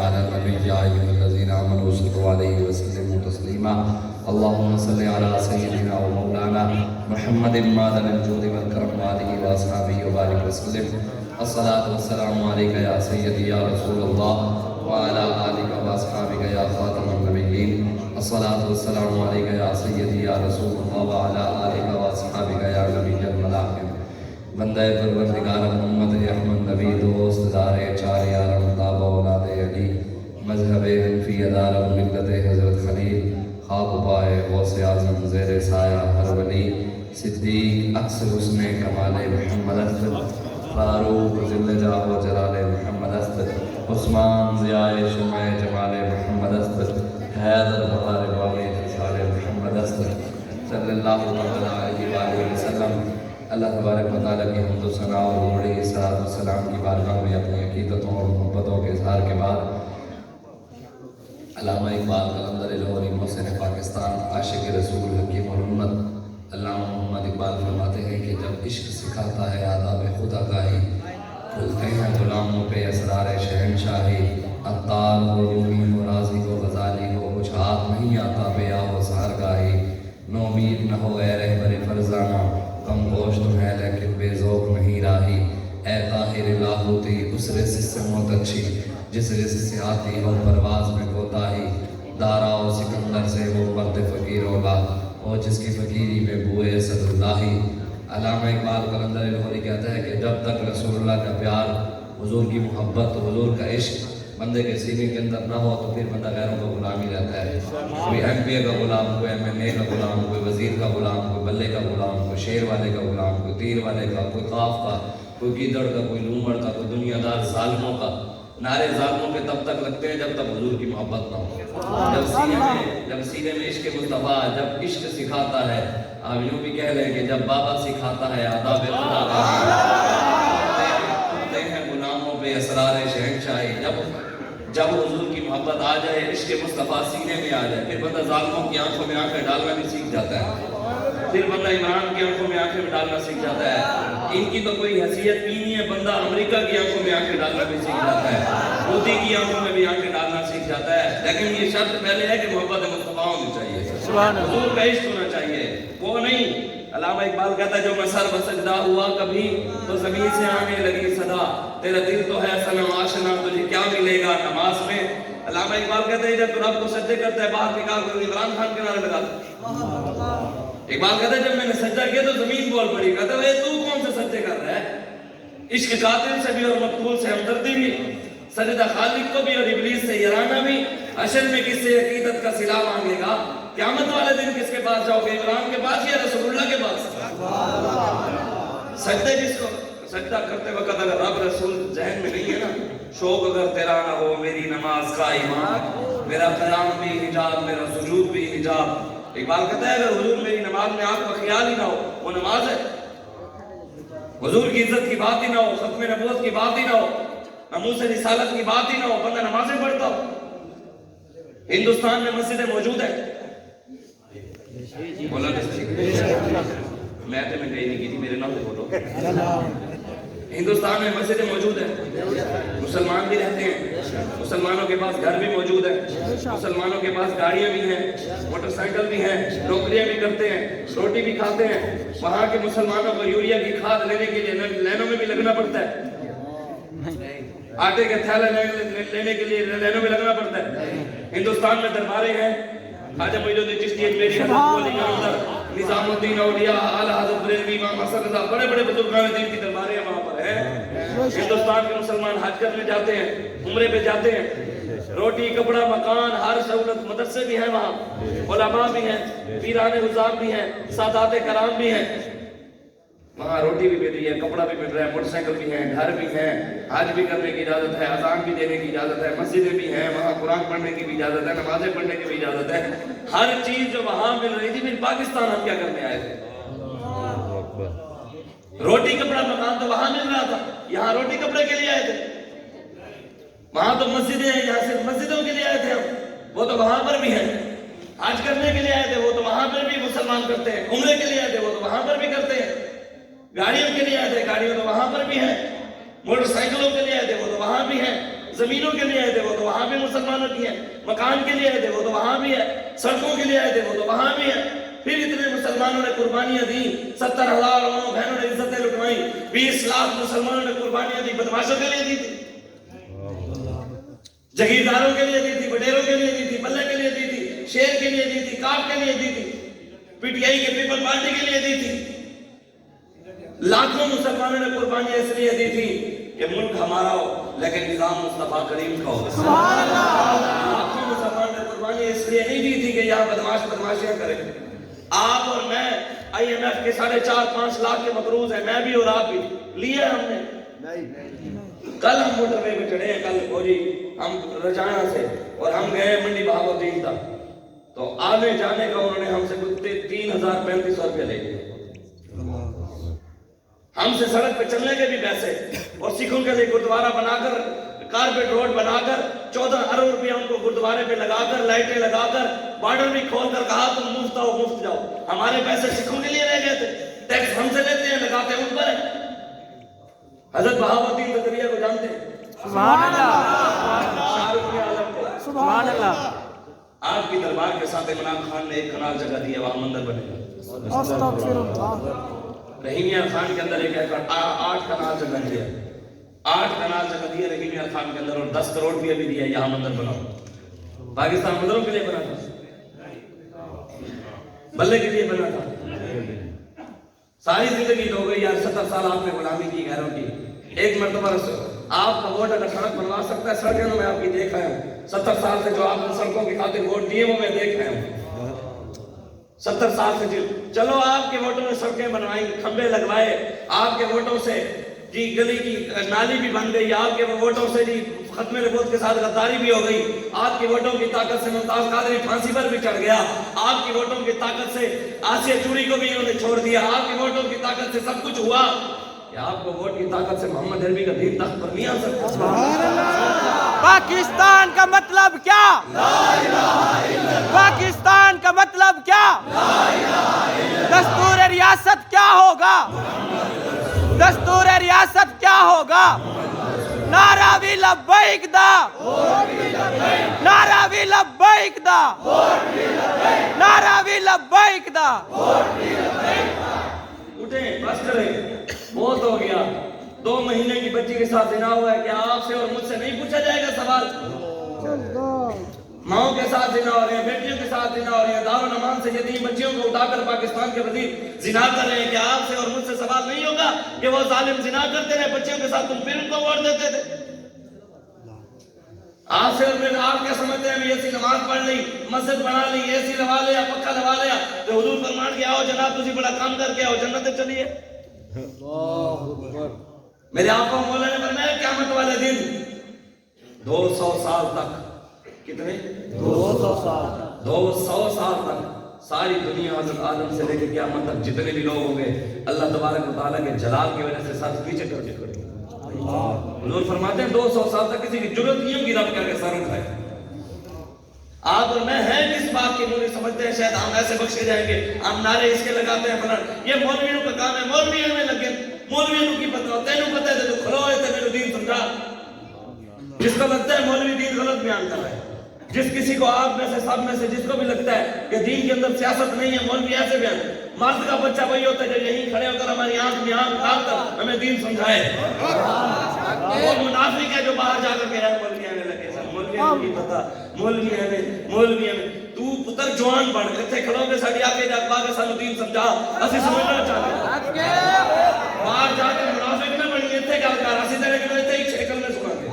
علی النبی یا ایھا الذین آمنوا صلوا علیہ وسلموا تسلیما اللهم صل علی سیدنا و مولانا محمد معدن الجود والکرم وآلہ واصحابہ وبارک وسلم الصلاۃ والسلام علیک یا سیدی یا رسول اللہ وعلی آلک واصحابک یا خاتم النبیین الصلاۃ والسلام علیک یا سیدی یا رسول اللہ وعلی آلک واصحابک یا نبی الملاحم بندہ پروردگار محمد احمد نبی دوست دار چار یارم تاب اولاد علی مذہب حنفی ادار ملت حضرت خلیل خواب پائے غوث اعظم زیر سایہ ہر ولی صدیق اکثر حسن کمال محمد است فاروق ذل جاہ و جلال محمد است عثمان ضیاء شمع جمال محمد است حیدر بہار باغی خصال محمد است صلی اللہ علیہ وآلہ وسلم۔ اللہ تبارک و تعالیٰ کی حمد و ثنا اور بڑی صلاۃ و سلام کی بارگاہ میں اپنی عقیدتوں اور محبتوں کے اظہار کے بعد علامہ اقبال قلندر لاہوری محسن پاکستان عاشق رسول حکیم اور امت علامہ محمد اقبال فرماتے ہیں کہ جب عشق سکھاتا ہے آداب خدا گاہی کھلتے ہیں غلاموں پہ اسرار شہنشاہی عطار ہو رومی ہو رازی ہو غزالی ہو کچھ ہاتھ نہیں آتا بیا ہو سحرگاہی نومید نہ ہو اے رہبر فرزانہ کم گوشت ہے لیکن بے ذوق نہیں راہی اے طاہر لاہوتی اس رس سے موت اچھی جس رس سے آتی ہو پرواز میں کوتاہی دارا و سکندر سے وہ مرد فقیر ہوگا اور جس کی فقیری میں بوئے صد اللہی۔ علامہ اقبال قلندر لاہوری کہتا ہے کہ جب تک رسول اللہ کا پیار حضور کی محبت حضور کا عشق بندے کے سینے کے اندر نہ ہو تو پھر بندہ غیروں کا غلام ہی رہتا ہے۔ کوئی ایم پی اے کا غلام، کوئی ایم این اے کا غلام، کوئی وزیر کا غلام، کوئی بلے کا غلام، کوئی شیر والے کا غلام، کوئی تیر والے کا، کوئی قاف کا، کوئی گیدڑ کا، کوئی لومڑ کا، کوئی دنیا دار ظالموں کا۔ نعرے ظالموں کے تب تک لگتے ہیں جب تک حضور کی محبت نہ ہو، جب سینے میں عشق مصطفیٰ جب عشق سکھاتا ہے۔ آپ یوں بھی کہہ لیں کہ جب بابا سکھاتا ہے آداب خدا ہوتے ہیں غلاموں پہ اسرار شہنشاہی۔ جب حضور کی محبت آ جائے عشق مصطفیٰ سینے میں آ جائے پھر بندہ ظالموں کی آنکھوں میں آنکھیں ڈالنا بھی سیکھ جاتا ہے، پھر بندہ عمران کی آنکھوں میں آنکھیں ڈالنا سیکھ جاتا ہے۔ ان کی تو کوئی حیثیت بھی نہیں ہے، بندہ امریکہ کی آنکھوں میں آنکھیں ڈالنا بھی سیکھ جاتا ہے، مودی کی آنکھوں میں بھی آنکھیں ڈالنا سیکھ جاتا ہے۔ لیکن یہ شرط پہلے ہے کہ محبت مصطفیٰ ہونی چاہیے، حضور کا عشق ہونا چاہیے، وہ نہیں۔ علامہ اقبال کہتا ہے جو میں سر بسجدہ ہوا کبھی تو زمین سے آنے لگی صدا تیرا دل تو ہے صنم آشنا تجھے کیا ملے گا نماز میں۔ علامہ اقبال کہتے ہیں جب تو رب کو سجدے کرتا ہے باہر نکال کر عمران خان کے نعرے لگاتا۔ اقبال کہتا ہے جب میں نے سجدہ کیا تو زمین بول پڑی، کہتا ہے تو کون سے سجدے کر رہا ہے؟ عشق قاتل سے بھی اور مقتول سے ہمدردی بھی، سجدہ خالق کو بھی اور ابلیس سے یارانہ بھی، حشر میں کس سے عقیدت کا صلہ مانگے گا؟ قیامت والے دن کس کے پاس جاؤ گے؟ عمران کے پاس یا رسول اللہ کے پاس؟ سجدے جس کو سجدہ کرتے وقت اگر رب رسول ذہن میں نہیں ہے نا، شوق اگر تیرا نہ ہو میری نماز کا ایمان، میرا قیام بھی حجاب میرا سجود بھی حجاب۔ اقبال کہتا ہے اگر حضور میری نماز میں آپ کا خیال ہی نہ ہو وہ نماز ہے، حضور کی عزت کی بات ہی نہ ہو، ختم نبوت کی بات ہی نہ ہو، ناموس رسالت کی بات ہی نہ ہو، بندہ نمازیں پڑھتا ہو۔ ہندوستان میں مسجدیں موجود ہیں، بولا میں تو میں کہیں نہیں کی تھی میرے نام سے فوٹو۔ ہندوستان میں مسجدیں موجود ہیں، مسلمان بھی رہتے ہیں، مسلمانوں کے پاس گھر بھی موجود ہے، مسلمانوں کے پاس گاڑیاں بھی ہیں، موٹر سائیکل بھی ہیں، نوکریاں بھی کرتے ہیں، روٹی بھی کھاتے ہیں۔ وہاں کے مسلمانوں کو یوریا کی کھاد لینے کے لیے لینوں میں بھی لگنا پڑتا ہے، آٹے کے تھیلے لینے کے لیے لینوں میں لگنا پڑتا ہے۔ ہندوستان میں درباریں ہیں، خواجہ معین الدین چشتی میری حضرت نظام الدین اولیاء اعلی حضرت بریلوی امام حسن رضا بڑے بڑے بزرگان دین کی درباریں وہاں پر ہیں۔ ہندوستان کے مسلمان حج کرنے جاتے ہیں، عمرے پہ جاتے ہیں، روٹی کپڑا مکان ہر سہولت، مدرسے بھی ہیں وہاں، علماء بھی ہیں، پیران حضام بھی ہیں، سادات کرام بھی ہیں، وہاں روٹی بھی مل رہی ہے، کپڑا بھی مل رہا ہے، موٹر سائیکل بھی ہیں، گھر بھی ہیں، حج بھی کرنے کی اجازت ہے، اذان بھی دینے کی اجازت ہے، مسجدیں بھی ہیں، وہاں قرآن پڑھنے کی بھی اجازت ہے، نمازیں پڑھنے کی بھی اجازت ہے، ہر چیز جو وہاں مل رہی تھی۔ پھر پاکستان ہم کیا کرنے آئے تھے؟ روٹی کپڑا مکان تو وہاں مل رہا تھا، یہاں روٹی کپڑے کے لیے آئے تھے۔ وہاں تو مسجدیں ہیں، یہاں صرف مسجدوں کے لیے آئے تھے ہم، وہ تو وہاں پر بھی ہیں۔ حج کرنے کے لیے آئے تھے، وہ تو وہاں پر بھی مسلمان کرتے ہیں، عمرے کے لیے آئے تھے، وہ تو وہاں پر بھی کرتے ہیں، گاڑیوں کے لیے آئے تھے، گاڑیوں تو وہاں پر بھی ہیں، موٹر سائیکلوں کے لیے آئے تھے، وہ تو وہاں بھی ہیں، زمینوں کے لیے عہد ہے وہ تو وہاں بھی مسلمانوں کی ہے، مکان کے لیے عہد ہے وہ تو وہاں بھی ہے، سڑکوں کے لیے عہد ہے وہ تو وہاں بھی ہے۔ پھر اتنے مسلمانوں نے قربانیاں دی، 70,000 ماں بہنوں نے عزتیں لٹوائیں، 20 لاکھ مسلمانوں نے قربانیاں دی، بدماشوں کے لیے دی تھی، جگیرداروں کے لیے دی تھی، وڈیروں کے لیے دی تھی، بلے کے لیے دی تھی، شیر کے لیے دی تھی، کاف کے لیے دی تھی، پی ٹی آئی کے پیپل پارٹی کے لیے دی تھی۔ لاکھوں مسلمانوں نے قربانیاں اس لیے دی تھی کہ ملک ہمارا ہو لیکن نظام مصطفیٰ کریم کا ہو۔ لاکھوں مسلمانوں نے قربانیاں اس لیے نہیں دی تھی کہ یہاں بدماشیاں کریں۔ آپ اور میں آئی ایم ایف کے 4.5-5 لاکھ کے مقروض ہیں، میں بھی اور آپ بھی لیے ہم نے۔ کل ہم موٹر وے پہ چڑھے ہیں، کل فوجی ہم رجانا سے اور ہم گئے منڈی بہاؤالدین تک، تو آنے جانے کا انہوں نے ہم سے 3,035 روپے لے لیا، ہم سے سڑک پہ چلنے کے بھی پیسے، اور سکھوں کے لیے گردوارہ بنا کر، کارپیٹ روڈ بنا کر 14 ارب روپیہ ان کو گردوارے پہ لگا کر، لائٹیں لگا کر، بارڈر بھی کھول کر کہا تم مفت آؤ مفت جاؤ۔ ہمارے پیسے سکھوں کے لیے رہ گئے تھے، ٹیکس ہم سے لیتے ہیں، لگاتے ہیں ان پر ہیں۔ حضرت بہاؤالدین زکریا کو جانتے ہیں؟ سبحان اللہ، شاہ رخ عالم کو سبحان اللہ۔ آپ کی دربار کے ساتھ عمران خان نے ایک کنال جگہ دی ہے، وہاں مندر بنے گا۔ استغفر اللہ۔ رحیمیہ خان کے اندر ایک 8 کنال جگہ دی ہے، 8 کنال جگہ دی ہے رحیمیہ خان کے اندر، اور 10 کروڑ بھی ابھی دیا ہے یہاں مندر بناؤ۔ پاکستان مندروں کے لیے بنا تھا، بلے کے لیے بنا تھا۔ ساری زندگی ہو گئی یار، 70 سال آپ نے غلامی کی غیروں کی۔ ایک مرتبہ آپ کا ووٹ اگر سڑک بنوا سکتا ہے، سڑکیں میں آپ کی دیکھ آیا ہوں، 70 سال سے جو آپ نے سڑکوں کی خاطر ووٹ دیے وہ میں دیکھ آیا ہوں، 70 سال سے چلو آپ کے ووٹوں نے سڑکیں بنوائی، کھمبے لگوائے، آپ کے ووٹوں سے جی گلی کی نالی بھی بن گئی، آپ کے ووٹوں سے جی ختم نبوت کے ساتھ غداری بھی ہو گئی، آپ کے ووٹوں کی طاقت سے ممتاز قادری پھانسی پر بھی چڑھ گیا، آپ کی ووٹوں کی طاقت سے آسیہ چوری کو بھی انہوں نے چھوڑ دیا، آپ کے ووٹوں کی طاقت سے سب کچھ ہوا، کہ آپ کو ووٹ کی طاقت سے محمد عربی کا دین تخت پر نہیں آ سکتا۔ پاکستان کا مطلب کیا؟ لا الہ الا اللہ۔ پاکستان کا مطلب کیا؟ لا الہ الا اللہ۔ دستور ریاست کیا ہوگا؟ دستور ریاست کیا ہوگا؟ نعرہ بھی لبیک دا، نعرہ بھی لبیک دا، نعرہ بھی لبیک دا۔ اٹھیں بس کریں، بہت ہو گیا۔ 2 مہینے کی بچی کے ساتھ زنا ہوا ہے، کیا آپ سے اور مجھ سے نہیں پوچھا جائے گا سوال؟ ماؤں کے ساتھ زنا ہو رہے ہیں، بیٹیوں کے ساتھ زنا ہو رہے ہیں، دارالمان سے یتیم بچیوں کو اٹھا کر پاکستان کے وزیر زنا کر رہے ہیں، کیا آپ سے اور مجھ سے سوال نہیں ہوگا کہ وہ ظالم زنا کرتے رہے بچیوں کے ساتھ، تم پھر ان کو ووٹ دیتے تھے؟ آپ سے اور میں آپ کیا سمجھتے ہیں؟ ایسی نماز پڑھ لی، مسجد بنا لی، اے سی لگا لیا، پکا لگا لیا، تو حضور فرمان کے آؤ جناب تجھے بڑا کام کر کے آؤ جنت چلیے۔ میرے آقا مولا نے فرمایا قیامت والے دن 200 سال تک، کتنے؟ 200 سال تک ساری دنیا حضرت آدم سے لے کے قیامت تک جتنے بھی لوگ ہوں گے، اللہ تبارک و تعالیٰ کے جلال کی وجہ سے سر پیچھے کر کے کھڑے۔ حضور فرماتے ہیں 200 سال تک کسی کی جرت نہیں ہوگی رب کر کے سر اٹھائے۔ آپ اور میں ہیں کس بات کی مولوی سمجھتے ہیں شاید ہم ایسے بخشے جائیں گے، ہم نعرے اس کے لگاتے ہیں فلان، یہ مولویوں کا کام ہے، مولویوں میں لگے، مولویوں کی پتہ ہو، تینوں پتہ ہے تو کھلو ہے تو میرے دین سمجھا۔ جس کو لگتا ہے مولوی دین غلط بیان کر رہا ہے، جس کسی کو آپ میں سے سب میں سے جس کو بھی لگتا ہے کہ دین کے اندر سیاست نہیں ہے، مولوی ایسے بیان، مرد کا بچہ وہی ہوتا ہے جو یہیں کھڑے ہو کر ہماری آنکھ میں آنکھ ڈال کر ہمیں دین سمجھائے، وہ منافق ہے جو باہر جا کر کہہ مولوی آنے لگے، مولوی نہیں پتا، مولوی ہمیں تو پتر جوان بڑھ اتنے کھڑو گے ساڑی آگے جا کے سانو دین سمجھا، اسی سمجھنا چاہتے ہیں، باہر جا کے منافق نہ بڑھیں اتنے گل کر، اسی طرح کہ اتنے ہی شکل میں سنا دے۔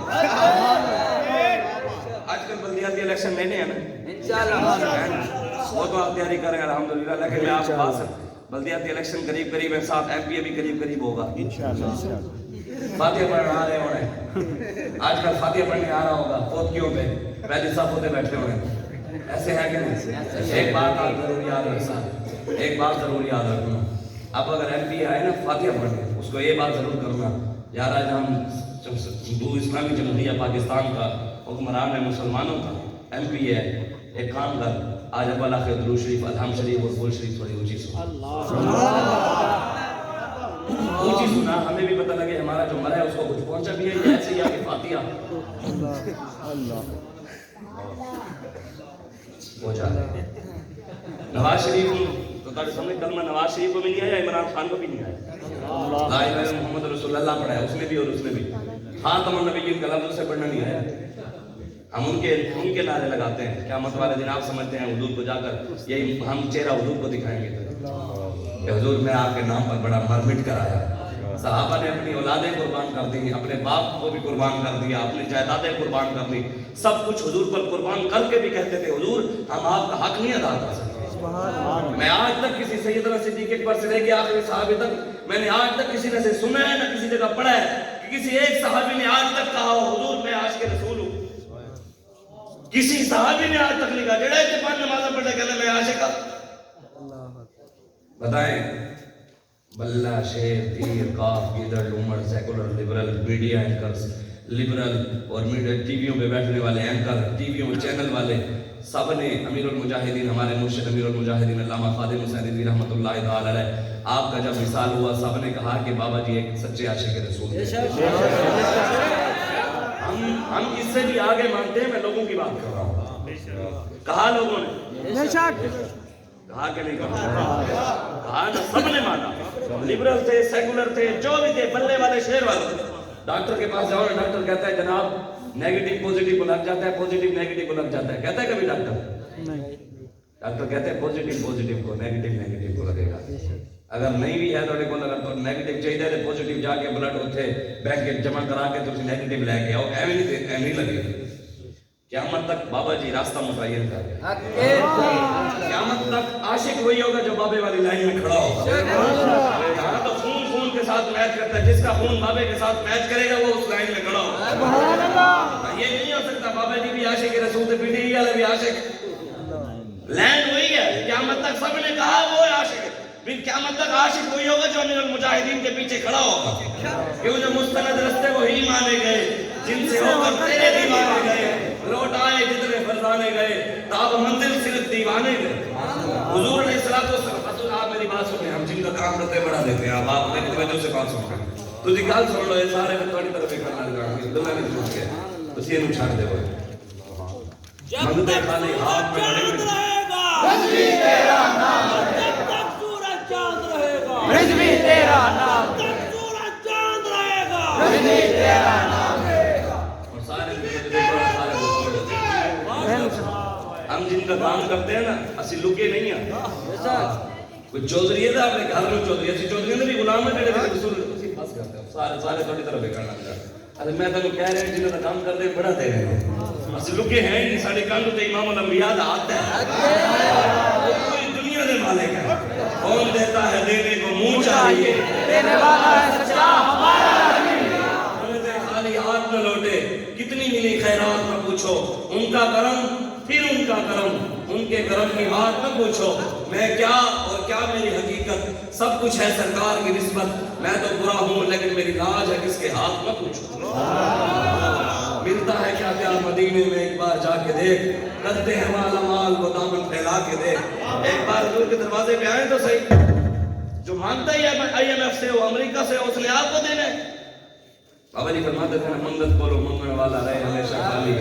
آج کل بلدیاتی الیکشن لینے ہیں نا، انشاءاللہ وہ تو آپ تیاری کریں الحمدللہ، لیکن میں آپ کو بات سکتا بلدیاتی الیکشن قریب ہے، ساتھ ایم پی بھی قریب ہوگا انشاءاللہ۔ فاتحہ پڑھنے آ رہے ہونے، آج کل فاتحہ پڑھنے آ رہا ہوگا پوتکیوں پہ، پہلی صف ہوتے بیٹھے ہوئے، ایسے ہے کہ نہیں؟ ایک بات آپ ضرور یاد رکھنا، ایک بات ضرور یاد رکھنا، اب اگر ایم پی آئے نا فاتحہ پڑھنے، اس کو یہ بات ضرور کرنا، یار آج ہم اسلامی جمہوریہ پاکستان کا حکمران ہے، مسلمانوں کا ایم پی ہے، ایک کام کر، آج ابل آخر درود شریف، الحمد شریف اور فول شریف تھوڑی اونچی سن۔ اونچی سنا ہمیں بھی پتہ لگے ہمارا جو مرا ہے اس کو کچھ پہنچا بھی ہے، یہ ایسے ہی آگے فاتحہ پہنچا دے۔ نواز شریف تو تارے سامنے کلمہ نواز شریف کو بھی نہیں آیا، عمران خان کو بھی نہیں آیا، لا الہ الا محمد رسول اللہ پڑھا ہے اس نے بھی اور اس نے بھی، خاتم النبیین کا لفظ سے پڑھنا نہیں آیا۔ ہم ان کے نعرے لگاتے ہیں، قیامت والے دن آپ سمجھتے ہیں حضور کو جا کر یہی ہم چہرہ حضور کو دکھائیں گے کہ حضور میں آپ کے نام پر بڑا مر مٹ کر آیا۔ صحابہ نے اپنی اولادیں قربان کر دی، اپنے باپ کو بھی قربان کر دیا، اپنی جائیدادیں قربان کر دی، سب کچھ حضور پر قربان کر کے بھی کہتے تھے حضور ہم آپ کا حق نہیں ادا کر سکتے۔ میں آج تک کسی سیدنا صدیق اکبر سے لے کے آخری صحابی تک میں نے آج تک کسی نے سے سنا ہے نہ کسی جگہ پڑھا ہے کہ کسی ایک صحابی نے آج تک کہا ہو حضور میں عاشق رسول ہوں۔ کسی صحابی نے آج تک نہیں کہا، جڑا اتنے پانچ نمازیں پڑھے کہنا میں عاشق ہوں۔ بتائیں بلہ شیر تیر کاف گیدڑ لومڑ secular liberal media anchors liberal اور میڈیا ٹی ویوں پہ بیٹھنے والے اینکر ٹی ویوں چینل والے سب نے امیر المجاہدین ہمارے مرشد امیر المجاہدین علامہ خادم حسین رضوی رحمۃ اللہ تعالی علیہ آپ کا جب وصال ہوا سب نے کہا کہ بابا جی ایک سچے عاشق رسول ہیں۔ ہم اس سے بھی آگے مانتے ہیں، میں لوگوں کی بات کر رہا ہوں۔ کہا لوگوں نے کہا کہ نہیں کہا، کہا نا سب نے مانا، لبرل تھے سیکولر تھے جو بھی تھے بلے والے شیر والے۔ ڈاکٹر کے پاس جاؤ، ڈاکٹر کہتا ہے جناب نیگیٹو پوزیٹیو کو لگ جاتا ہے، پوزیٹیو نیگیٹو کو لگ جاتا ہے، کہتا ہے کبھی ڈاکٹر کہتے ہیں پوزیٹیو کو نیگیٹو کو لگے گا، اگر نہیں بھی ہے تو اگر تو نیگیٹو چاہیے تو پوزیٹیو جا کے بلڈ اتھے بینک جمع کرا کے تو نیگیٹو لے کے آؤ، ایویں لگے گا۔ قیامت تک بابا جی راستہ متعین کر دیں، قیامت تک عاشق وہی ہوگا جو بابے والی لائن میں کھڑا ہوگا۔ یہاں تو خون کے ساتھ میچ کرتا ہے، جس کا خون بابے کے ساتھ میچ کرے گا وہ اس لائن میں کھڑا ہوگا۔ یہ نہیں ہو سکتا بابا جی بھی عاشق رسول تھے، پی ٹی آئی والے بھی عاشق، لائن وہی ہے۔ قیامت تک سب نے کہا وہ عاشق ہے، پھر قیامت تک عاشق وہی ہوگا جو امیر المجاہدین کے پیچھے کھڑا ہوگا، کیوں جو مستند رستے وہی مانے گئے جن سے ہو کر تیرے دیوانے گئے، لوٹ آئے جتنے فرزانے گئے، تاب منزل صرف دیوانے گئے۔ حضور علیہ السلام، آپ میری بات سنیں، ہم جن کا کام کرتے بڑھا دیتے ہیں، آپ میری توجہ سے بات سنیں، تو جی گل سن لو، یہ سارے میں تھوڑی طرف کرنا لگا گا، دلہ نہیں سن کے بس یہ نو چھاڑ دے ہوئے منگتے خالی ہاتھ میں لڑے گا، رضوی تیرا نام، جب تک سورج چاند رہے گا، رضوی تیرا نام، جب تک سورج چاند رہے گا، رضوی تیرا نام رہے گا۔ اور سارے ہم جن کا کام کرتے ہیں نا اسی لکے نہیں ہیں، کوئی چودھری ہے نا اپنے گھر میں چودھری، اسی چودھری نے بھی غلام ہے جڑے رسول اسی پاس کرتے ہیں، سارے تھوڑی طرح بے کرنا چاہتے۔ ارے میں تمہیں کہہ رہے ہیں جنہوں کا کام کرتے ہیں بڑا دے رہے ہیں، اسی لکے ہیں نہیں، ساڑھے کانڈو تے امام الانبیاء دا آتا ہے، کوئی دنیا دے مالک ہے، کون دیتا ہے دینے کو منہ چاہیے، دینے والا ہے سچا ہمارا نبی، ہمیں دے خالی ہاتھ نہ لوٹے، کتنی ملی خیرات نہ پوچھو، ان کا کرم پھر ان کا کرم، ان کے کرم کی بات نہ پوچھو، میں کیا اور کیا میری حقیقت، سب کچھ ہے سرکار کی نسبت، میں تو برا ہوں لیکن میری لاج ہے کس کے ہاتھ نہ پوچھو۔ ملتا ہے کیا کیا مدینے میں، ایک بار جا کے دیکھ، کرتے ہیں مالا مال کو دامن پھیلا کے دیکھ، ایک بار حضور کے دروازے پہ آئیں تو صحیح، جو مانگتا ہی آئی ایم ایف سے ہو، امریکہ سے ہو، اس نے آپ کو دینا ہے۔ بابا جی فرماتے تھے منگت بولو منگن والا رہے ہمیشہ خالی،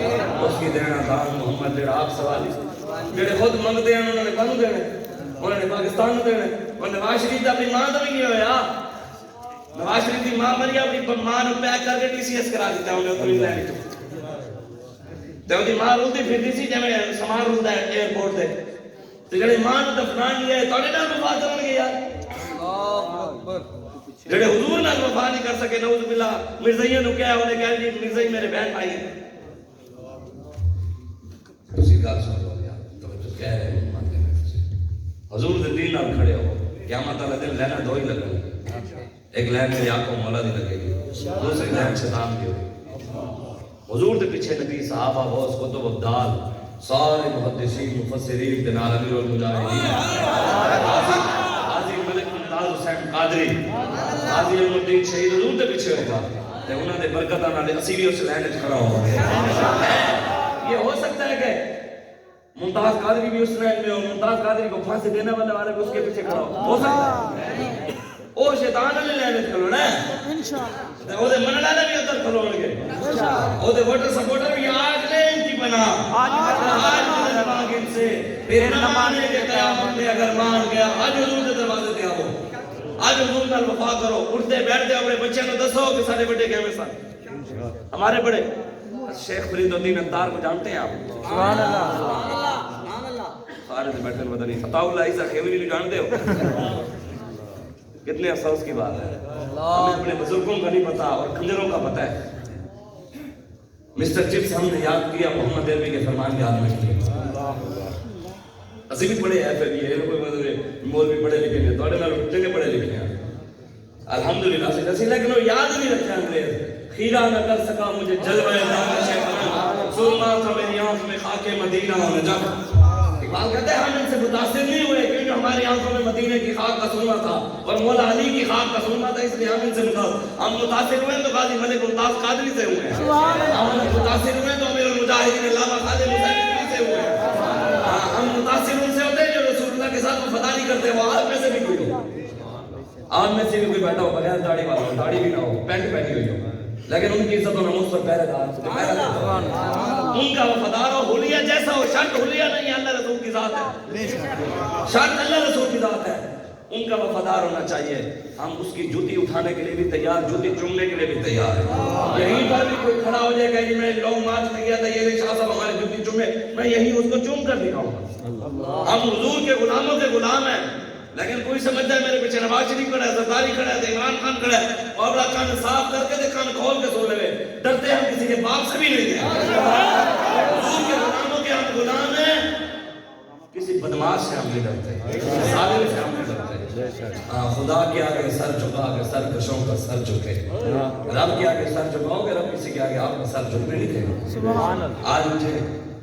اس کی دینا دان محمد جڑا آپ سوالی، جڑے خود منگتے ہیں انہوں نے کانو دینے، انہوں نے پاکستان دینے، اور نواز شریف اپنی ماں تو بھی نہیں ہویا، نواز شریف کی ماں مری اپنی ماں نے پیک کر کے ٹی سی ایس کرا دیتا ہے انہیں تو انگلینڈ تو دی ماں رولتی پھر دیسی جمعے سامان رولتا ہے ایئرپورٹ دے تو جڑے ماں نے دفنان لیا ہے توڑے نال وفا کرن گے یار، جڑے حضور نال وفا نہیں کر سکے، نعوذ باللہ مرزائیوں نے کیا انہیں کہا جی مرزائی میرے بہن بھائی ہیں، اسی گل سن لو یار، تو کہہ رہے ہیں مانتے ہیں حضور دے دین نال کھڑے ہو، قیامت والے دن لینا دو ہی لگے گی، ایک لین میری آنکھوں مولا دی لگے گی، دوسری لین شیطان کی ہوگی۔ حضور دے پیچھے نبی صحابہ غوث کتب ابدال سارے محدثین مفسرین دے نال امیر المجاہدین حاضر ملک ممتاز حسین قادری حاضر المدین شہید حضور دے پیچھے ہوگا تے انہاں دے برکتاں نال اسی بھی اس لین وچ کھڑا ہو گئے۔ یہ ہو سکتا ہے کہ ممتاز قادری بھی اس لین میں ہو، ممتاز قادری کو پھانسی دینے والے بھی اس کے پیچھے کھڑا ہو سکتا ہے، وہ شیطان نے لینے کھلونا ہے تے او دے منن والے بھی ادھر کھلون گے او دے ووٹر سپورٹر بھی آج لے ان کی بنا آج مانگ ان سے پھر نہ مانے کے قیامت میں اگر مان گیا آج حضور کے دروازے تے آؤ آج حضور نال وفا کرو اٹھتے بیٹھتے اپنے بچوں کو دسو کہ سارے بڑے کیویں سن ہمارے بڑے شیخ فرید الدین اتار کو جانتے ہیں آپ سبحان اللہ سارے بیٹھے مدنی فتح اللہ عیسیٰ خیوری کو جانتے ہو کتنے افسوس کی بات ہے ہمیں اپنے بزرگوں کا نہیں پتا اور کھنجروں کا پتا ہے مسٹر چپس ہم نے یاد کیا محمد عربی کے فرمان یاد میں کیا اسی بھی پڑھے ہیں پھر یہ کوئی مول بھی پڑھے لکھے ہیں توڑے میں چنگے پڑھے لکھے ہیں الحمدللہ سے اسی لیکن وہ یاد نہیں رکھا انگریز خیرہ نہ کر سکا مجھے جلوہ دانش کرم سرما تھا میری آنکھ میں خاک مدینہ و نجف اقبال کہتے ہیں ہم ان سے متاثر نہیں ہوئے کیونکہ ہماری آنکھوں میں مدینے کی خاک کا سرما تھا اور مولا علی کی خاک کا سرما تھا اس لیے ہم ان سے متاثر ہوئے تو غازی ملک ممتاز قادری سے ہوئے ہیں ہم متاثر ہوئے تو امیر المجاہدین علامہ خالد حسینی سے ہوئے ہیں ہم متاثر ان سے ہوتے ہیں جو رسول اللہ کے ساتھ وفاداری نہیں کرتے وہ آپ میں سے بھی کوئی ہو آپ میں سے بھی کوئی بیٹھا ہو بغیر داڑھی والا ہو داڑھی بھی نہ ہو پینٹ پہنی ہوئی ہو لیکن ان کی عزت و ناموس پر پہرے دار ان کا وفادار ہو حلیہ جیسا ہو شرط حلیہ نہیں ہے اللہ رسول کی ذات ہے شرط اللہ رسول کی ذات ہے ان کا وفادار ہونا چاہیے ہم اس کی جوتی اٹھانے کے لیے بھی تیار جوتی چومنے کے لیے بھی تیار ہے یہیں پر بھی کوئی کھڑا ہو جائے کہ میں لانگ مارچ میں گیا تھا یہ شاہ صاحب ہماری جوتی چومے میں یہی اس کو چوم کر دکھاؤں گا ہم حضور کے غلاموں کے غلام ہیں لیکن کوئی سمجھتا ہے میرے پیچھے نواز شریف کھڑا ہے زرداری کھڑا ہے عمران خان کھڑا ہے اور بڑا کان صاف کر کے کان کھول کے سو لے ڈرتے ہم کسی کے باپ سے بھی نہیں ہیں حضور کے غلاموں کے ہم غلام ہیں کسی بدماش سے ہم نہیں ڈرتے ظالم سے ہم نہیں ڈرتے خدا کے آگے سر جھکا کے سر کشوں کا سر جھکے رب کے آگے سر جھکاؤ گے رب کسی کے آگے آپ کا سر جھکنے نہیں دے گا آج مجھے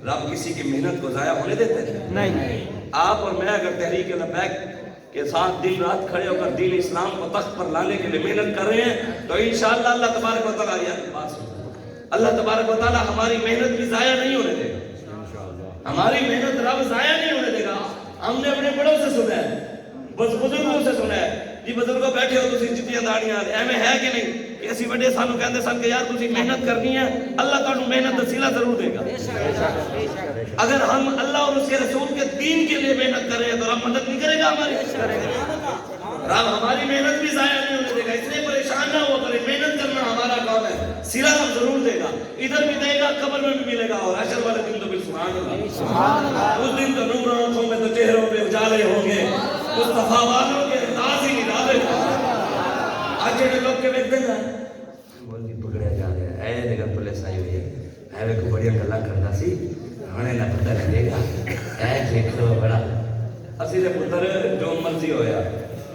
رب کسی کی محنت کو ضائع ہونے دیتے نہیں آپ اور میں اگر تحریک لبیک کے ساتھ دن رات کھڑے ہو کر دین اسلام کو تخت پر لانے کے لیے محنت کر رہے ہیں تو انشاءاللہ اللہ تبارک و تعالیٰ اللہ تبارک و تعالیٰ ہماری محنت بھی ضائع نہیں ہونے دے گا ہماری محنت رب ضائع نہیں ہونے دے گا ہم نے اپنے بڑوں سے سنا ہے بس بزرگوں سے سنا ہے جی بزرگوں بیٹھے ہو تسی جتیاں داڑیاں ایویں ہے کہ نہیں کہ اسی بڑے سانو کہندے سن کہ یار تسی محنت کرنی ہے اللہ تانوں محنت دا صلہ ضرور دے گا اگر ہم اللہ اور اس کے رسول کے دین کے لیے محنت کر رہے ہیں تو رب مدد نہیں کرے گا ہماری رب ہماری محنت بھی ضائع نہیں ہونے دے گا اس لیے پریشان نہ ہوا کرے محنت کرنا ہمارا کام ہے صلہ رب ضرور دے گا ادھر بھی دے گا قبر میں بھی ملے گا اور حشر والے دن تو پھر سبحان اللہ اس دن تو نور آنکھوں میں تو چہروں پہ اجالے ہوں گے مصطفیٰ والوں کے انداز ہی نکالے آج جڑے لوگ کے بیٹھتے ہیں بولنی پکڑے جا رہے ہیں اے نگر پولیس آئی ہوئی ہے اے کو بڑی گلا کرتا سی ہمیں نہ پتہ لگے گا اے دیکھو بڑا اسی دے پتر جو مرضی ہویا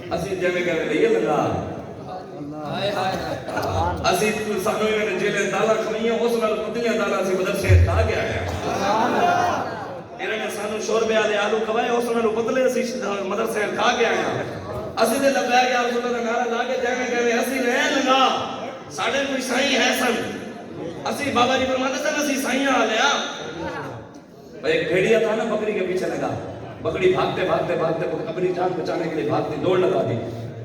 اسی جویں کہ لئیے لگا اسی سانو انہوں نے جیلے دالا کھوئی ہیں اس نال پتلیاں دالا سی مدرسے کھا گیا ہے انہوں نے سانو شوربے والے آلو کھوائے اس نال پتلے اسی مدرسے کھا گیا ہے اسی دے لگا کہ رسول اللہ نعرہ لا کے جویں کہ اسی رہن لگا ساڈے کوئی سائیں ہے سن اسی بابا جی فرماتے سن اسی سائیاں آلیا ایک بھیڑیا تھا نا بکری کے پیچھے لگا بکری بھاگتے بھاگتے بھاگتے اپنی جان بچانے کے لیے بھاگتی دوڑ لگا دی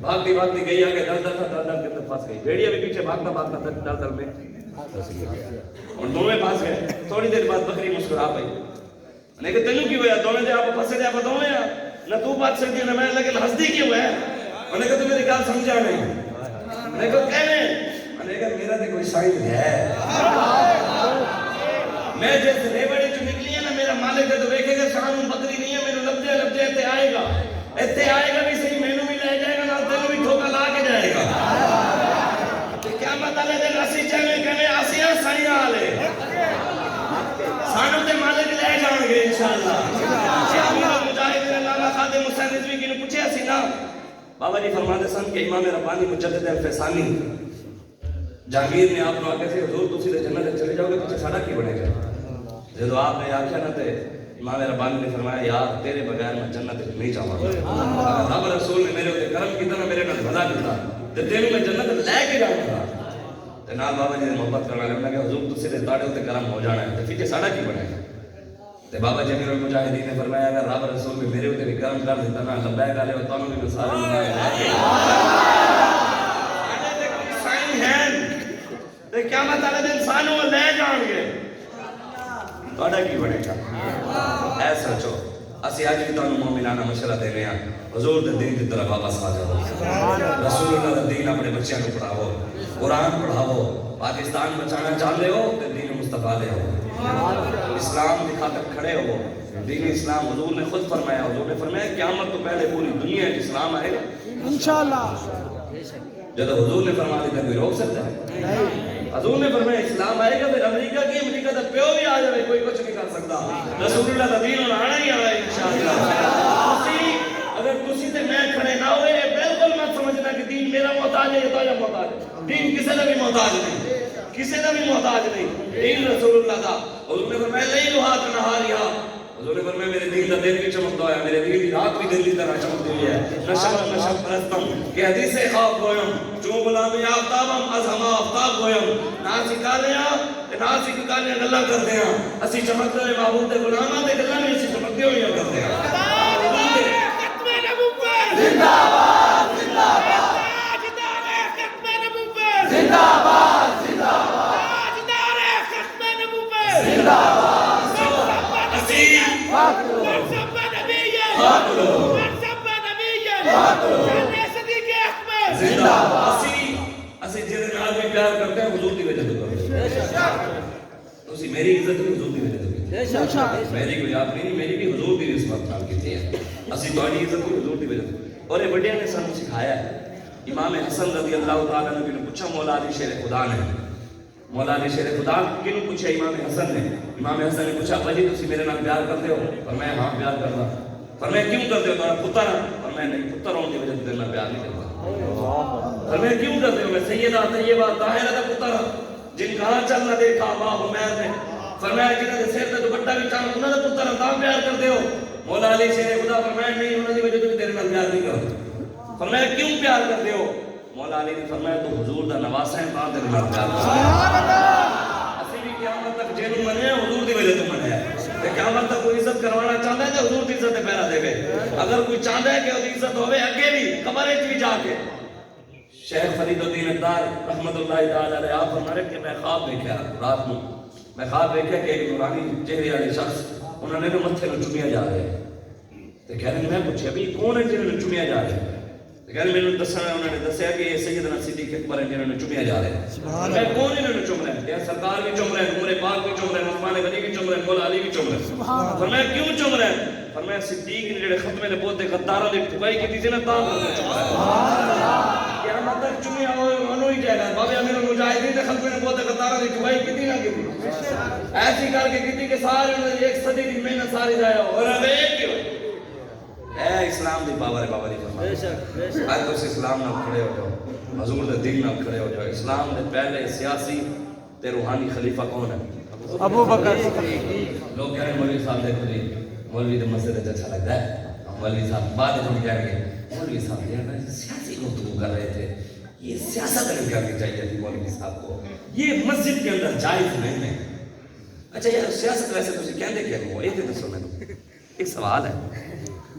بھاگتی بھاگتی گئی آگے ڈر ڈر کے تک پاس گئی بھیڑیا بھی پیچھے بھاگتا بھاگتا ڈر ڈر میں اور دونوں پاس گئے تھوڑی دیر بعد بکری مسکرا پئی نے کہ تینوں کی ہویا دونوں دے آپ پھنسے دے آپ دونوں ہیں نہ تو بات سکتی نہ میں لیکن ہنسدی کیوں ہے نے کہ تو میری گل سمجھا نہیں نے کہ کہنے نے کہ میرا تے کوئی سائن ہے میں جس ریوڑے چ نکلی ہے نا میرا مالک تو دیکھے گا شام بکری نہیں ہے مینوں لبجے تے آئے گا بھی صحیح مینوں بھی لے جائے گا نال تینوں بھی ٹھوکا لا کے جائے گا تے قیامت والے دن اسی چلے کہنے اسی سائیاں والے سانو تے مالک لے جان گے انشاءاللہ مجاہدین علامہ خادم حسین رضوی کی نے پوچھا سی نا بابا جی فرماتے سن کہ امام ربانی مجدد الفسانی جہانگیر نے آپ کو آگے سے حضور تسی دے جنت چلے جاؤ گے پیچھے ساڈا کی بنے گا جب آپ نے آخیا نا تے امام ربانی نے فرمایا یار تیرے بغیر میں جنت نہیں چاہوں گا رب رسول نے میرے اوپر کرم کیتا نا میرے نال بھلا کیتا تے تینوں میں جنت لے کے جاؤں گا تے نال بابا جی نے محبت کرنا لگا کہ حضور تسی دے تاڑے اوتے کرم ہو جانا ہے تے پیچھے ساڈا کی بنے گا تے بابا جمیل المجاہدین نے فرمایا اگر رب رسول بھی میرے تے بھی کرم کر دیتا نا لبیک علیہ و تانوں بھی سارے سائن ہیں تے قیامت والے دن سانوں لے جان گے تہاڈا کی بنے گا اے سوچو اسی اج بھی تانوں مومنانہ مشورہ دے رہے ہیں حضور دے دین دی طرف واپس آ جاؤ رسول اللہ دا دین اپنے بچیاں کو پڑھاؤ قرآن پڑھاؤ پاکستان بچانا چاہتے ہو تے دین مصطفیٰ لے آؤ اسلام کی خاطر کھڑے ہو دین اسلام حضور نے خود فرمایا حضور نے فرمایا قیامت تو پہلے پوری دنیا میں اسلام آئے گا انشاءاللہ جب حضور نے فرما دیا کوئی روک سکتا ہے حضور نے فرمایا اسلام آئے گا پھر امریکہ کی امریکہ کا پیو بھی آ جائے کوئی کچھ نہیں کر سکتا رسول اللہ کا دین آنا ہی آنا ہے انشاءاللہ اگر کسی سے میں کھڑے نہ ہوئے بالکل مت سمجھنا کہ دین میرا محتاج ہے یہ تو محتاج ہے دین کسی کا بھی محتاج نہیں کسی کا بھی محتاج نہیں دین رسول اللہ کا حضور نے فرمایا لیلھا کنہارھا حضور نے فرمایا میرے دین کا دن بھی چمکتا ہے میرے دین کی رات بھی دن کی طرح چمکتی ہوئی ہے نشب پرستم کہ حدیث خواب گویم چون غلام آفتابم از ہما آفتاب گویم ناسی کالیاں ناسی کالیاں گلہ کرتے ہیں اسی چمکتے ہوئے محبوب دے غلامہ دے گلہ میں اسی چمکتے ہوئے کرتے ہیں زندہ باد زندہ باد زندہ باد زندہ باد زندہ باد عظیم زندہ باد اسی جس نال بھی پیار کرتے ہیں حضور دی وجہ تو کرتے ہیں اسی میری عزت بھی حضور دی وجہ تو کرتے ہیں میری کوئی آپ نہیں میری بھی حضور دی نسبت نال کیتی ہے اسی تہاڈی عزت بھی حضور دی وجہ تو اور یہ بڑیاں نے سانوں سکھایا ہے امام حسن رضی اللہ تعالیٰ نے پوچھا مولا علی شیر خدا نے مولا علی شیر خدا کنوں پوچھا امام حسن نے پوچھا بھائی تسی میرے نال پیار کرتے ہو فرمایا ہاں پیار کرتا فرمایا کیوں کرتے ہو تمہارا پتر فرمایا نہیں پتر ہونے کی وجہ سے میں پیار نہیں کرتا فرمایا کیوں کرتے ہو میں سیدہ طیبہ طاہرہ کا پتر جن کہاں چل نہ دیکھا ماں حمیر نے فرمایا جنہاں دے سر تے دوپٹہ بھی چاند انہاں دا پتر تاں پیار کرتے ہو مولا علی شیر خدا فرمایا نہیں انہاں دی وجہ سے تیرے نال پیار نہیں کرتا فرمایا کیوں پیار کرتے ہو مولا علی نے فرمایا تو حضور دا نواسا ہے تاں تیرے نال پیار کرتا اسی بھی قیامت تک جنوں منیا حضور دی وجہ تو منیا تے قیامت تک کوئی عزت کروانا چاہتا ہے تے حضور دی عزت تے پیرا دے اگر کوئی چاہتا ہے کہ دی عزت ہوے اگے بھی قبر وچ بھی جا کے شیخ فرید الدین اقدار رحمت اللہ تعالی علیہ آپ فرماتے کہ میں خواب دیکھا رات میں خواب دیکھا کہ ایک نورانی چہرے والے شخص انہوں نے متھے نوں چومیا جا رہے ہیں تے کہہ رہے میں پوچھیا بھی کون ہے جنہوں نے چومیا جا رہے ہیں کہ میں نے دسنا انہوں نے دسیا کہ یہ سیدنا صدیق اکبر ہیں جنہوں نے چومیا جا رہے ہیں میں کون انہوں نے چوم رہے ہیں کہ سرکار بھی چوم رہے ہیں عمر پاک بھی چوم رہے ہیں عثمان غنی بھی چوم رہے ہیں مولا علی بھی چوم رہے ہیں فرمایا کیوں چوم رہے ہیں فرمایا صدیق نے جڑے ختمے نے بہت غداراں دی ٹھگائی کیتی سی نا تاں چوم رہے ہیں قیامت تک چومیا انہوں ہی جائے گا بابے امیر المجاہدین نے ختمے نے بہت غداراں دی ٹھگائی کیتی نہ کیتی ایسی کر کے کیتی کہ سارے ایک صدی دی محنت ساری ضائع ہو اور اب ایک کیوں اے اسلام دی پاور ہے بابا جی فرمایا آج تو اسلام نہ کھڑے ہو جاؤ حضور دے دین نہ کھڑے ہو جاؤ اسلام دے پہلے سیاسی تے روحانی خلیفہ کون ہے ابو بکر لوگ کہہ رہے ہیں مولوی صاحب دیکھو جی مولوی دے مسجد اچھا لگتا ہے مولوی صاحب بعد ہم کہہ رہے ہیں مولوی صاحب یہ سیاسی گفتگو کر رہے تھے یہ سیاست نہیں کرنی چاہیے تھی مولوی صاحب کو یہ مسجد کے اندر جائز نہیں ہے اچھا یار سیاست ویسے تسی کہندے کیا ہو یہ تے دسو میں ایک سوال ہے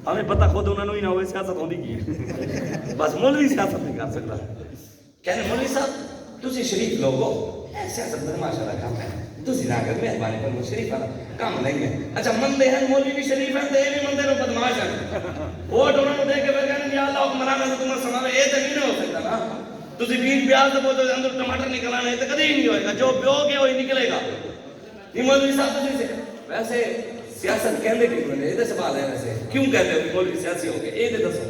ہمیں پتہ خود انہوں نے ہی نہ ہوئے سیاست ہوندی کی بس مولوی سیاست نہیں کر سکتا کہنے مولوی صاحب تسی شریف لوگ ہو سیاست پر ماشاءاللہ کام ہے تسی نہ کر مہربانی پر شریف والا کام نہیں ہے اچھا مندے ہیں مولوی بھی شریف ہیں تے بھی مندے نو بدماش ہیں ووٹ انہوں نے دے کے پھر کہنے یا اللہ حکمران نے تمہیں سماوے یہ تو نہیں ہو سکتا نا تسی بیج پیاز دے بوتل اندر ٹماٹر نکلانا ہے تو کدی نہیں ہوئے گا جو پیو گے وہی نکلے گا یہ مولوی صاحب تسی سے ویسے سیاست کہنے کی بنے یہ سوال ہے ویسے کیوں کہتے ہو کہ مولوی سیاسی ہو گئے یہ دسو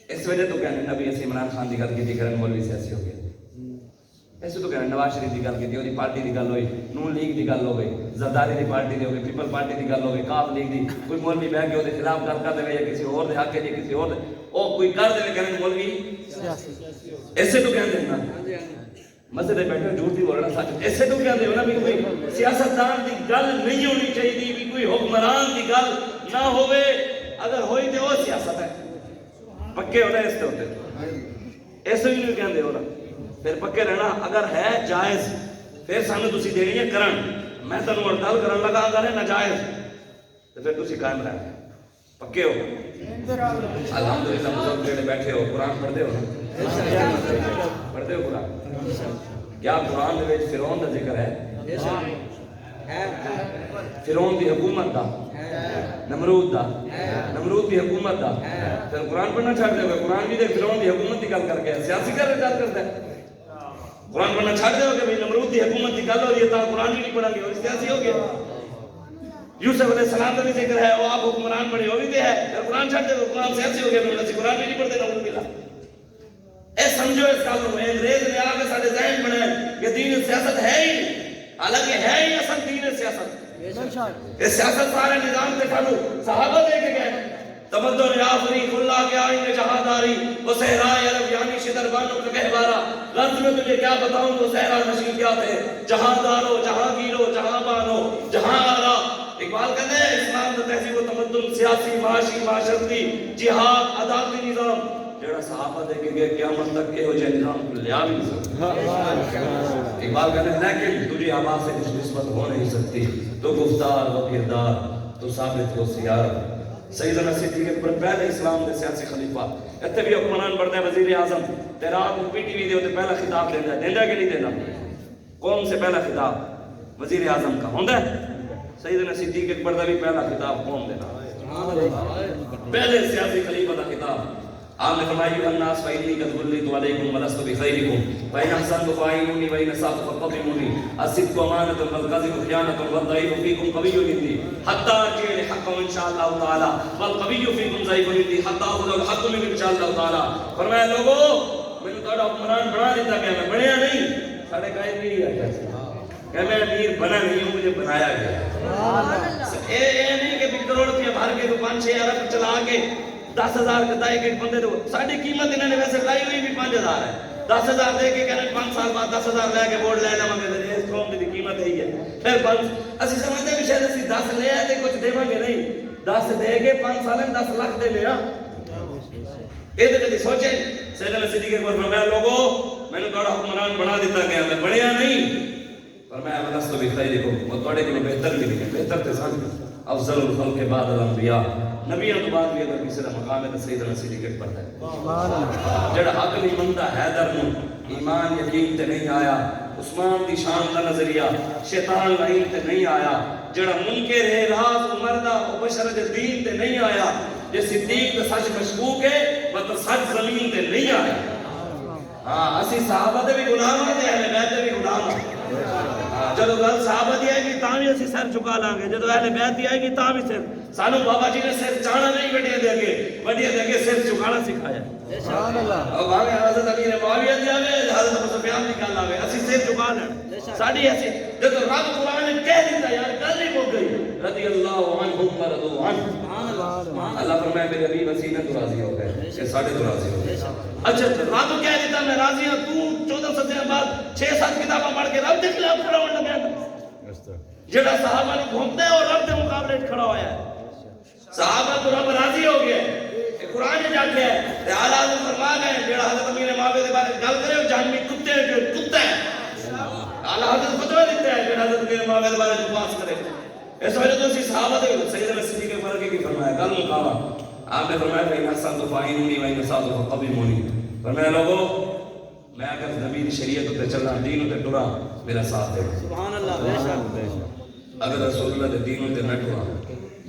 اس وجہ تو کہنے نبی ایسے عمران خان دی گل کی کرن مولوی سیاسی ہو گئے ایسے تو کہنے نواز شریف دی گل کی دی پارٹی دی گل ہوئی نون لیگ دی گل ہو گئی زرداری دی پارٹی دی ہو گئی پیپل پارٹی دی گل ہو گئی کاف لیگ دی کوئی مولوی بہ کے خلاف گل کر دے یا کسی اور دے حق ہے کسی اور دے او کوئی کر دے کہنے مولوی سیاسی ایسے تو کہتے ہیں نا مسجد بیٹھے جھوٹ بھی بولنا سچ ایسے تو کہتے ہو نا بھی کوئی سیاستدان دی گل نہیں ہونی چاہیے بھی کوئی حکمران دی گل نہ ہوئے اگر ہوئی تو وہ سیاست ہے پکے ہونا اس سے ہوتے ایسے ہی نہیں کہتے ہو نا پھر پکے رہنا اگر ہے جائز پھر سانو تسی دینی ہے کرن میں تنوں اڑتال کرن لگا اگر ہے ناجائز تو پھر تسی قائم رہنا پکے ہو الحمدللہ مذہب جڑے بیٹھے ہو قرآن پڑھتے ہو پڑھتے ہو قرآن کیا قرآن دے وچ فرعون دا ذکر ہے فرعون دی حکومت دا نمرود دی حکومت دا پھر قرآن پڑھنا چھوڑ دے گا قرآن بھی دے فرعون دی حکومت دی گل کر کے سیاسی کر کرتا ہے قرآن پڑھنا چھوڑ دے گا کہ نمرود دی حکومت کی گل ہو رہی ہے تو قرآن بھی نہیں پڑھیں گے اور سیاسی ہو گیا یوسف علیہ السلام کا بھی ذکر ہے وہ آپ حکمران پڑھے وہ بھی دے ہے پھر قرآن چھوڑ دے گا قرآن سیاسی ہو گیا پھر قرآن بھی نہیں پڑھتے نمرود ملا اے سمجھو اس کام کو انگریز نے آ کے سارے ذہن بنائے کہ دین سیاست ہے ہی حالانکہ ہے ہی اصل دین سیاست یہ سیاست سارے نظام سے سانو صحابہ دے کے گئے تمدن آفریق اللہ کے آئین جہاداری وہ صحرائے عرب یعنی شدر بانوں کا کہبارہ لفظ میں تجھے کیا بتاؤں وہ صحرا نشین کیا تھے جہاندارو جہانگیرو جہانبانو جہاں آرا اقبال کہتے ہیں اسلام کا تہذیب و تمدن سیاسی معاشی معاشرتی جہاد عدالتی نظام جڑا صحابہ دے کے گئے قیامت تک یہ ہو جائے نظام کو لیا بھی نہیں سکتا اقبال کہتے ہیں لیکن تجھے آواز سے کچھ نسبت ہو نہیں سکتی تو گفتار و کردار تو ثابت ہو سیارت سیدنا صدیق اکبر پہلے اسلام دے سیاسی خلیفہ اتنے بھی حکمران بڑھتا ہے وزیر اعظم تیرا پی ٹی وی دے ہوتے پہلا خطاب دینا ہے دینا کہ نہیں دینا قوم سے پہلا خطاب وزیر اعظم کا ہوندہ ہے سیدنا صدیق اکبر دا بھی پہلا خطاب قوم دینا پہلے سیاسی خلیفہ دا خطاب آپ نے فرمایا ایھا الناس فإنی قد وليت علیکم ولست بخیرکم فإن احسنت فاعینونی وإن اسأت فاقتدمونی الصدق امانۃ والکذب خیانۃ والضعیف فیکم قوی عندی حتی ارجع الحق ان شاء اللہ تعالی والقوی فیکم ضعیف عندی حتی اخذ الحق منکم ان شاء اللہ تعالی فرمایا لوگو میں تہاڈا حکمران بنا دیتا گیا میں بنیا نہیں ساڈے قائد بھی آیا کہ میں امیر بنا نہیں ہوں مجھے بنایا گیا اے نہیں کہ 2 کروڑ روپیہ بھر کے تو 5-6 ارب چلا کے 10,000 کتائی کے بندے تو ساڑھی قیمت انہوں نے ویسے لائی ہوئی بھی 5,000 ہے 10,000 دے کے کہنے 5 سال بعد 10,000 لے کے بورڈ لے لیں مگر اس قوم کی قیمت ہی ہے پھر اسی سمجھتے بھی شاید اسی 10 لے آئے تھے کچھ دے مانگے نہیں 10 دے کے 5 سال میں 10 لاکھ دے لیا یہ تو کدی سوچیں سیدنا صدیق اکبر فرمایا لوگو میں نے تھوڑا حکمران بنا دیتا گیا میں بڑھیا نہیں فرمایا ولست بخیرکم وہ تھوڑے کو بہتر بھی نہیں بہتر تھے سن افضل الخلق بعد الانبیاء نبیوں تو بعد بھی اگر کسی کا مقام ہے تو سیدنا صدیق اکبر ہے جڑا حق نہیں منتا حیدر نو ایمان یقین تے نہیں آیا عثمان دی شان دا نظریہ شیطان لعین تے نہیں آیا جڑا منکر ہے راز مردہ و بشر دین تے نہیں آیا جے صدیق تے سچ مشکوک ہے وہ سچ زمین تے نہیں آیا ہاں اسی صحابہ دے بھی غلام ہیں تے اہل بیت دے بھی غلام ہیں جدو گل صحابہ دی آئے گی تاں بھی اسی سر چکا لیں گے جدو اہل بیت دی آئے گی تاں بھی سر سانو بابا جی نے سر چانا نہیں وڈیا دے کے سر چکانا سکھایا سبحان اللہ اب آگے حضرت امیر معاویہ دی آگے حضرت ابو سفیان دی گل آگے اسی سر چکا لیں ساڈی ایسی جدو رب قرآن نے کہہ دیتا یار گل ہی ہو گئی رضی اللہ عنہم ورضوا عنہ اللہ فرمایا میرے حبیب وسیلہ تو راضی ہو گئے کہ ساڈے تو راضی ہو گئے اچھا رب کہہ دیتا میں راضی ہوں تو 14 صدیوں بعد 6-7 کتاباں پڑھ کے رب کے خلاف کھڑا ہونے لگا جڑا صحابہ نے گھومتا ہے اور رب کے مقابلے کھڑا ہوا ہے صحابہ تو رب راضی ہو گیا ہے قرآن نے جا کے ہے اعلیٰ حضرت فرما گئے جڑا حضرت امیر معاویہ کے بارے گل کرے وہ جہنمی کتے ہیں جو کتا ہے اعلیٰ حضرت فتوی دیتا ہے جڑا حضرت امیر معاویہ کے بارے جو پاس کرے اس وجہ تو اسی صحابہ دے سیدنا صدیق اکبر کے فرمایا گل مقامہ آپ نے فرمایا کہ احسن تو فاعینونی و ان اسأت فقومونی فرمایا لوگو میں اگر نبی دی شریعت تے چلنا دین تے ٹرا میرا ساتھ دے سبحان اللہ بے شک اگر رسول اللہ دے دین تے نہ ٹرا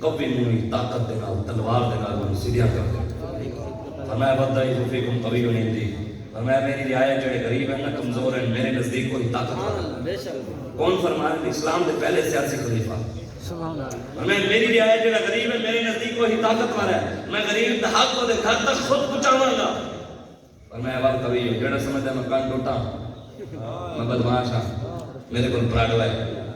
قوی مونی طاقت دے نال تلوار دے نال سیدھا کر دے فرمایا بدائی فیکم قوی عندی فرمایا میری رعایت جو غریب ہے نا کمزور ہے میرے نزدیک کوئی طاقت بے شک کون فرمایا اسلام دے پہلے سیاسی خلیفہ سبحان اللہ میری رعایت جو غریب ہے میرے نزدیک کوئی طاقتور ہے میں غریب دے حق کو دے گھر تک خود پہنچاواں گا اور میں بات کبھی ہوں جڑا سمجھتا میں کان ٹوٹا میں بدماش ہاں میرے کو پراڈو ہے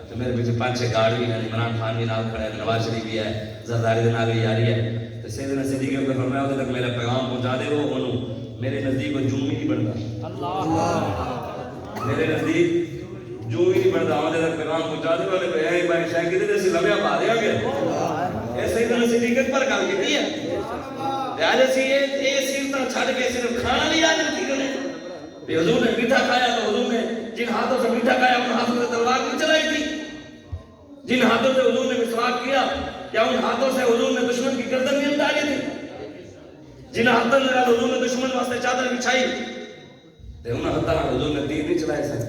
تو میرے پیچھے 5-6 گاڑی ہیں عمران خان بھی نال کھڑا ہے نواز شریف بھی ہے زرداری دے نال بھی یاری ہے تو سیدنا صدیق اکبر فرمایا ادھر تک میرا پیغام پہنچا دے وہ انہوں میرے نزدیک کو جوں ہی نہیں بڑھتا اللہ میرے نزدیک جو ہی نہیں بڑھتا ادھر تک پیغام پہنچا دے والے بھائی اے بھائی شاہ کہتے جیسے لمحہ پا دیا گیا ایسے سیدنا صدیق اکبر کام کی ہے لہذا سی یہ سیرتاں چھڑ کے صرف کھانا نہیں یاد رکھی کرنے کہ حضور نے میٹھا کھایا تو حضور نے جن ہاتھوں سے میٹھا کھایا ان ہاتھوں سے تلوار نہیں چلائی تھی جن ہاتھوں سے حضور نے مسواک کیا کیا ان ہاتھوں سے حضور نے دشمن کی گردن نہیں اتاری تھی؟ جن ہاتھوں سے حضور نے دشمن واسطے چادر بچھائی تے انہاں ہاتھاں حضور نے تیر نہیں چلائے سن،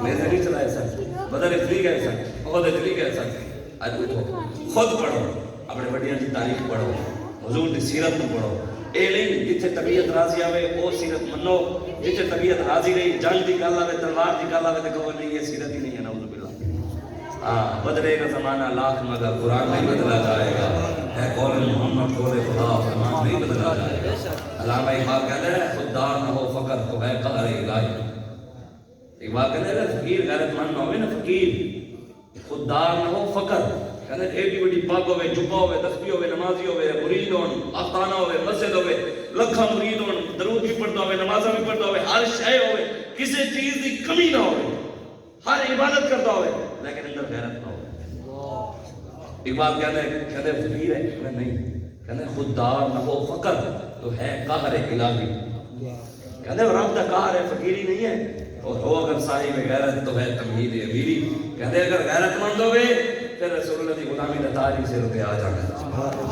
نیزے نہیں چلائے سن، بدر اتنی گئے سن، احد اتنی گئے سن. اج اٹھو خود پڑھو، اپنے بڑیاں کی تاریخ پڑھو، حضور کی سیرت کو پڑھو. اے نہیں جتھے طبیعت راضی آوے او سیرت منو، جتھے طبیعت راضی نہیں جنگ دی گل آوے تلوار دی گل آوے تے کہو نہیں یہ سیرت ہی نہیں ہے. نعوذ باللہ. بدلے گا زمانہ لاکھ مگر قرآن نہیں بدلا جائے گا. ہے قول محمد قول خدا فرمان نہیں بدلا جائے گا. علامہ اقبال کہتے ہیں خوددار نہ ہو فقر تو ہے قہر الہی. اقبال کہتے ہیں فقیر غیرت مند نہ ہوئے نا، فقیر خوددار نہ ہو فقر. کہتے ہیں ایڈی بڑی پاگ ہوئے، جھکا ہوئے، تسبیح ہوئے، نمازی ہوئے، مرید ہون، آستانہ ہوئے، مسجد ہوئے، لکھاں مرید ہون، درود بھی پڑھتا ہوئے، نمازاں بھی پڑھتا ہوئے، ہر شے ہوئے، کسی چیز کی کمی نہ ہوئے، ہر عبادت کرتا ہوئے، لیکن اندر غیرت نہ ہوئے. اقبال کہتے ہیں فقیر ہے، کہتے ہیں نہیں، کہتے ہیں خوددار نہ ہو فقر تو ہے قہر الہی. کہتے ہیں رب دا قہر ہے، فقیری نہیں ہے. اور ہو اگر صاحب غیرت تو ہے تمہید امیری. کہتے ہیں اگر غیرت مند ہوئے پھر رسول اللہ کی غلامی کا تاج سے رتے آ جانا.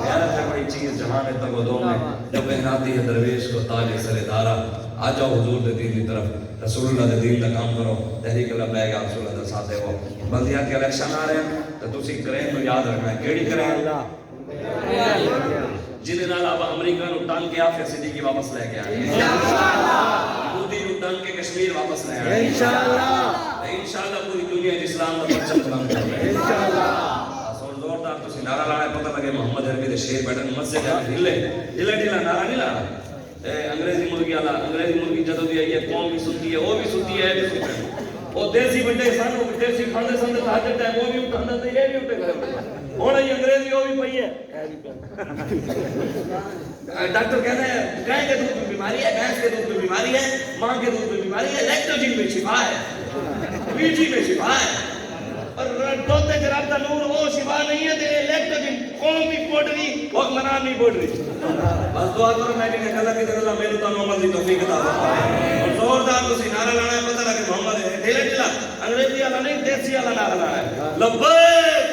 غیرت ہے بڑی چیز جہان تک و دو میں جو پہناتی ہے درویش کو تاج سر دارا. آ جاؤ حضور دے دین کی طرف، رسول اللہ دے دین کا کام کرو. تحریک لبیک آپ رسول اللہ دے ساتھ ہو. بلدیات کے الیکشن آ رہے ہیں تو تسی کریں تو یاد رکھنا ہے کیڑی کریں جنہیں نال آپ امریکہ نو ٹانگ کے آفیا صدیقی واپس لے کے آئے مودی نو ٹانگ کے کشمیر واپس لے آئے انشاءاللہ پوری دنیا اسلام کا پرچم بلند کر رہے ہیں. زوردار تسی نعرہ لانا ہے، پتہ لگے محمد عربی دے شیر بیٹھن مسجد ہے ڈھلے ڈھلا ڈھلا نعرہ نہیں لانا. انگریزی مرغی والا انگریزی مرغی جدوں بھی آئی ہے قوم بھی سنتی ہے، وہ بھی سنتی ہے، بھی سنتی ہے. وہ دیسی بندے سن، وہ دیسی کھاندے سن تے تہجد ٹائم وہ بھی اٹھاندے تے یہ بھی اٹھے کرے. ہن یہ انگریزی وہ بھی پئی ہے. ڈاکٹر کہتے ہیں گائے کے دودھ میں بیماری ہے، بھینس کے دودھ میں بیماری ہے، ماں کے دودھ میں بیماری ہے، لیکٹوجن میں شفا ہے، میٹھی میں شفا ہے. اور دوتے جراب دا نور وہ شفا نہیں ہے تے لیکٹوجن قوم بھی پڑ رہی حکمران نہیں پڑ رہی. بس دعا کرو میں کہ اللہ کی طرح میرے تو عمل دی توفیق عطا فرمائے. اور زوردار تسی نعرہ لانا ہے، پتہ لگے محمد ہے ڈھیلا ڈھیلا انگریزی والا نہیں دیسی والا نعرہ لانا ہے. لبیک